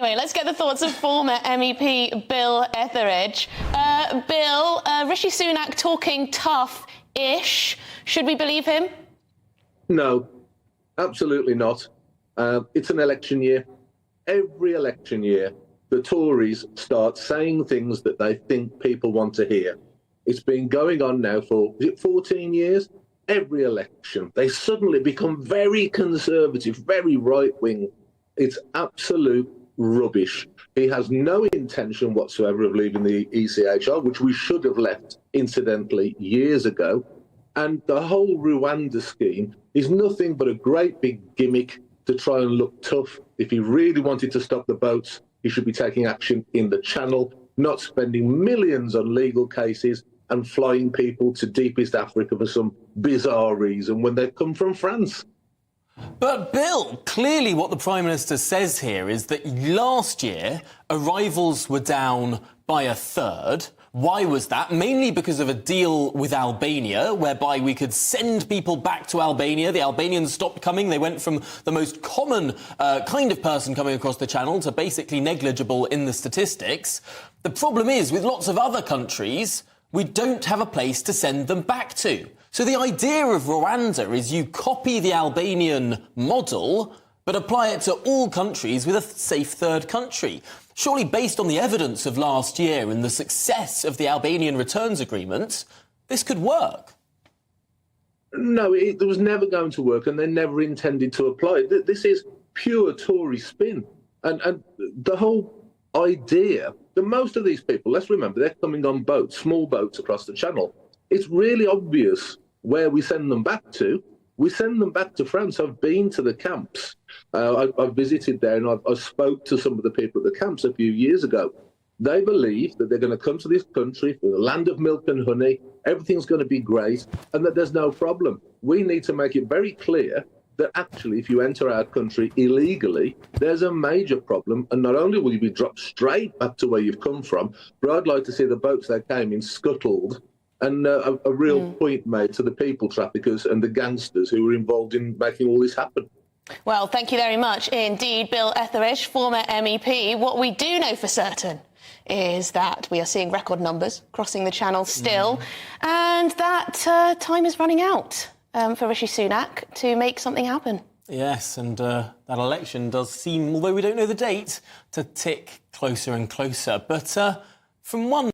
Anyway, let's get the thoughts of former MEP Bill Etheridge. Bill, Rishi Sunak talking tough-ish. Should we believe him? No, absolutely not. It's an election year. Every election year, the Tories start saying things that they think people want to hear. It's been going on now for, is it 14 years? Every election, they suddenly become very conservative, very right-wing. It's absolute rubbish. He has no intention whatsoever of leaving the ECHR, which we should have left, incidentally, years ago. And the whole Rwanda scheme is nothing but a great big gimmick to try and look tough. If he really wanted to stop the boats, he should be taking action in the Channel, not spending millions on legal cases and flying people to deepest Africa for some bizarre reason when they've come from France. But, Bill, clearly what the Prime Minister says here is that last year arrivals were down by a third. Why was that? Mainly because of a deal with Albania, whereby we could send people back to Albania. The Albanians stopped coming. They went from the most common kind of person coming across the Channel to basically negligible in the statistics. The problem is, with lots of other countries, we don't have a place to send them back to. So the idea of Rwanda is you copy the Albanian model, but apply it to all countries with a safe third country. Surely, based on the evidence of last year and the success of the Albanian returns agreement, this could work. No, it was never going to work, and they never intended to apply it. This is pure Tory spin. And the whole idea that most of these people, let's remember, they're coming on boats, small boats across the Channel. It's really obvious where we send them back to. We send them back to France. I've been to the camps. I've visited there, and I spoke to some of the people at the camps a few years ago. They believe that they're going to come to this country for the land of milk and honey. Everything's going to be great, and that there's no problem. We need to make it very clear that actually, if you enter our country illegally, there's a major problem. And not only will you be dropped straight back to where you've come from, but I'd like to see the boats they came in scuttled, and a real point made to the people traffickers and the gangsters who were involved in making all this happen. Well, thank you very much indeed, Bill Etheridge, former MEP. What we do know for certain is that we are seeing record numbers crossing the Channel still, and that time is running out for Rishi Sunak to make something happen. Yes, and that election does seem, although we don't know the date, to tick closer and closer. But from one